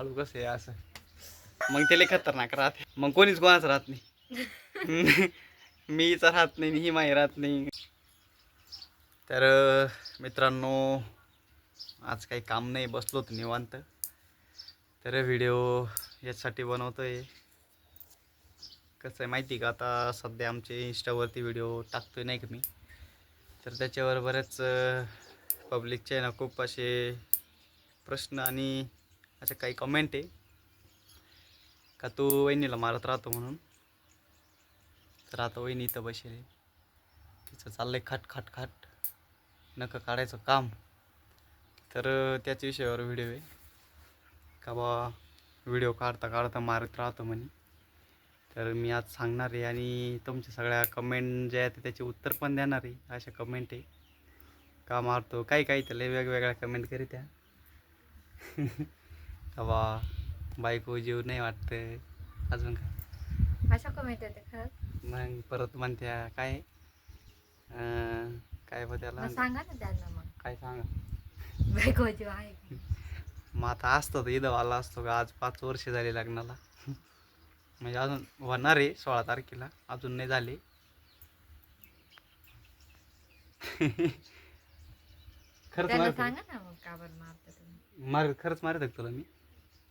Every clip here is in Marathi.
हळू कसं आहे असं मग ते लय खतरनाक राहते. मग कोणीच कोणाचं राहत नाही. मीच राहत नाही ही माही राहत नाही. तर मित्रांनो आज काही काम नाही, बसलो होतो निवांत. तर व्हिडिओ यासाठी बनवतोय. कसं आहे माहिती का, आता सध्या आमचे इंस्टावरती व्हिडिओ टाकतोय नाही का मी, तर त्याच्यावर बऱ्याच पब्लिकचे आहे ना खूप असे प्रश्न आणि अशा काही कमेंट आहे का तू वहिनीला मारत राहतो म्हणून. तर आता वहिनी इथं बसेल आहे, तिचं चाललंय खाट खाट खाट नकं काढायचं काम. तर त्याच विषयावर व्हिडिओ आहे का बा व्हिडिओ काढता काढता मारत राहतो म्हणे. तर मी आज सांगणार आहे आणि तुमच्या सगळ्या कमेंट ज्या आहेत त्याचे उत्तर पण देणार आहे. अशा कमेंट आहे का मारतो, काही काही त्याला वेगवेगळ्या कमेंट करीत आहे. का बा बायको जीव नाही वाटतं, अजून काय अशा कमेंट येते खरंच. मग परत म्हणत्या काय काय बा त्याला मग सांगा ना त्यांना, मग काय सांगा. बायको जीव आहे का? मग आता असतं तर इथं आला असतो का. आज 5 वर्ष झाली लग्नाला. म्हणजे अजून होणार आहे 16 तारखेला, अजून नाही झाले. खरंच त्यांना मारत सांगा ना मग का बरं मारता तुम्ही. मार खरंच मारत आहे तुला मी.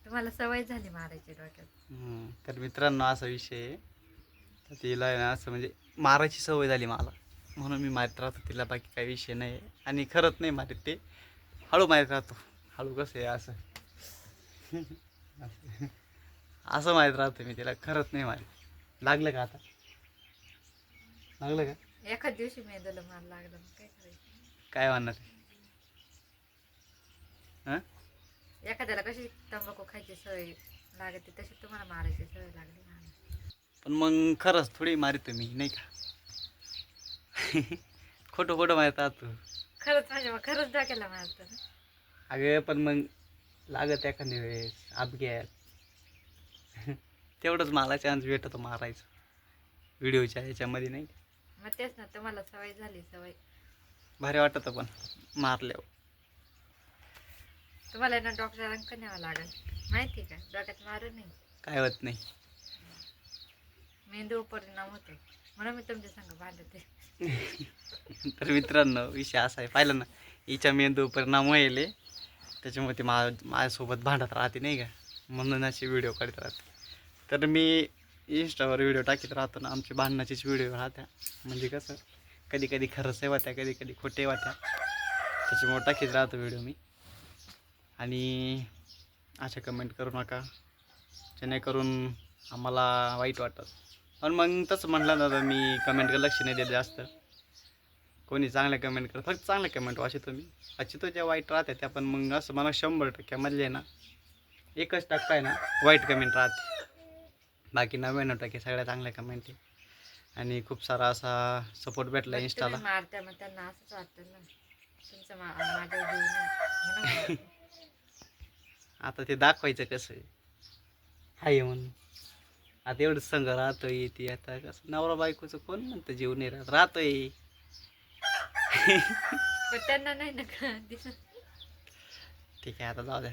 तुम्हाला सवय झाली मारायची डोक्यात. तर मित्रांनो असा विषय आहे, तर तिला आहे ना असं म्हणजे मारायची सवय झाली मला, म्हणून मी मारत राहतो तिला. बाकी काही विषय नाही. आणि खरंच नाही मारत ते, हळू मारत राहतो. हळू कसं आहे असं. असं मारत राहतो मी तिला, खरंच नाही मारत. लागलं का आता, लागलं का. एखाद दिवशी मेंदूला मार लागला मग काय करायचं. काय म्हणणार हां. एखाद्याला कशी तंबाखू खायची सवय लागते तशी तुम्हाला मारायची सवय लागली मला. पण मग खरंच थोडी मारितो मी नाही का. खोटं खोटं मारत राहतो. खरंच म्हणजे मग खरंच डोक्याला मारतं ना. अगं पण मग लागत एखाद्या वेळेस अपघात. तेवढंच मला चान्स भेटतो मारायचं व्हिडिओच्या ह्याच्यामध्ये नाही. मग तेच ना, तुम्हाला सवय झाली सवय. भारी वाटतं पण मारल्यावर. तुम्हाला ना डॉक्टरांकडे न्यावं लागेल माहिती का, डोक्यात मारू नाही. काय होत नाही. मेंदू परिणाम होतो म्हणून मी तुमच्या संग भांडते. तर मित्रांनो विषय असा आहे, पाहिलं ना हिच्या मेंदू परिणाम व्हायले, त्याच्यामुळे ती माझ्यासोबत भांडत राहते नाही का, म्हणून असे व्हिडिओ काढत राहते. तर मी इंस्टावर व्हिडिओ टाकीत राहतो ना, आमचे भांडणाचेच व्हिडिओ राहत्या. म्हणजे कसं कधी कधी खरंच वाट्या, कधी कधी खोटे वाट्या, त्याच्यामुळे टाकीत राहतो व्हिडिओ मी. आणि अशा कमेंट करू नका जेणेकरून आम्हाला वाईट वाटतं. पण मग तसं म्हटलं ना तर मी कमेंटकडे लक्ष नाही देत जास्त. कोणी चांगल्या कमेंट करत, फक्त चांगल्या कमेंट वाचतो मी. वाचतो ज्या वाईट राहत्या त्या पण, मग असं मला 100%मधले ना 1% आहे ना वाईट कमेंट राहते. बाकी 99% सगळ्या चांगल्या कमेंट आहे. आणि खूप सारा असा सपोर्ट भेटला बरं, इंस्टाला. तुम्ही मारता मग त्यांना असंच वाटतं ना तुमचं माझ्यावर जीव नाही म्हणून मारते. आता ते दाखवायचं कसं आहे म्हणून. आता एवढं संघ राहतोय येते, आता कसं नवरा बायकोचं कोण म्हणतं जीव नाही राहत, राहतोय. पण त्यांना नाही ना दिसत. ठीक आहे आता जाऊ द्या.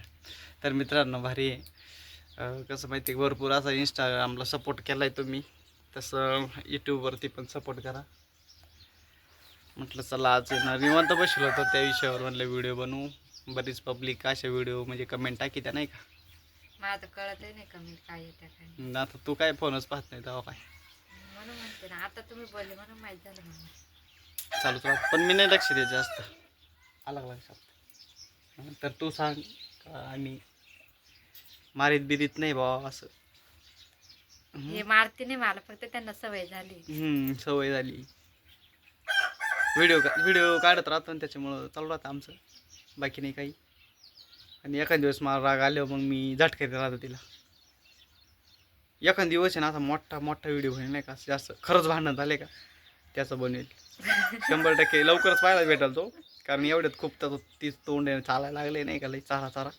तर मित्रांनो भारी आहे. कसं माहिती आहे, भरपूर असा इंस्टाग्रामला सपोर्ट केला आहे तुम्ही, तसं यूट्यूबवरती पण सपोर्ट करा. म्हटलं चला आज ना निवांत बसलो होतो, त्या विषयावर म्हटलं व्हिडिओ बनवू. बरीच पब्लिक अशा व्हिडिओ म्हणजे कमेंट टाकी त्या नाही का. मला तर कळतही नाही कमेंट काय येत्या काय नाही. आता तू काय फोनच पाहत नाही तेव्हा काय म्हणून म्हणते ना, आता तुम्ही बोलले म्हणून माहीत झालं मला. चालूच राहत. पण मी नाही लक्ष देत जास्त. आला का लक्षात. तर तू सांग का आम्ही मारीत बिरीत नाही बाबा असं. हे मारते नाही, मला फक्त त्यांना सवय झाली. सवय झाली. व्हिडिओ काढत राहतो आणि त्याच्यामुळं चालू राहतं आमचं, बाकी नाही काही. आणि एखाद दिवस मला राग आल्यावर मग मी झटक्यात राहतो तिला. एखाद दिवस आहे ना असा मोठा मोठा व्हिडिओ बनवेल नाही का, जास्त खरंच भांडण झाले का त्याचं बनवेल. 100% लवकरच पाहायला भेटेल तो, कारण एवढ्यात खूप त्याचं तीच तोंड चालायला लागले नाही का, लई चारा चारा.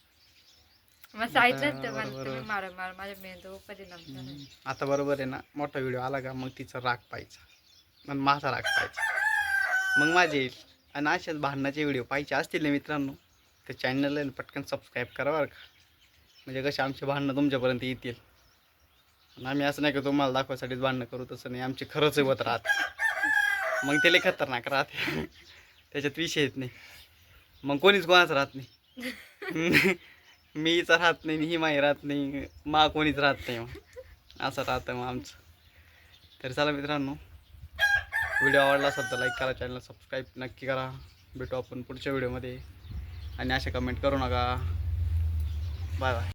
मग सांगितलं तर मला बरोबर. तुम्ही मार मार माझ्या मेंदू परिणाम झाला. आता बरोबर आहे ना, मोठा व्हिडिओ आला का मग तिचा राग पाहायचा, मग माझा राग पाहायचा, मग माझे येईल. आणि असेच भांडणाचे व्हिडिओ पाहायचे असतील ना मित्रांनो, तर चॅनलला पटकन सबस्क्राईब करा बरं का. म्हणजे कसे आमचे भांडणं तुमच्यापर्यंत येतील. आणि आम्ही असं नाही की तुम्हाला दाखवायसाठीच भांडणं करू, तसं नाही, आमची खरंच होत राहत. मग ते लय खतरनाक राहते. त्याच्यात विषय येत नाही. मग कोणीच कोणाचं राहत नाही. मीच राहत नाही, ही माही राहत नाही, कोणीच राहत नाही. मग असं राहतं मग आमचं. तर चला मित्रांनो, व्हिडिओ आवडला असेल तर लाईक करा, चॅनल सबस्क्राईब नक्की करा. भेटू आपण पुढच्या व्हिडिओमध्ये. आणि अशा कमेंट करू नका. Bye bye.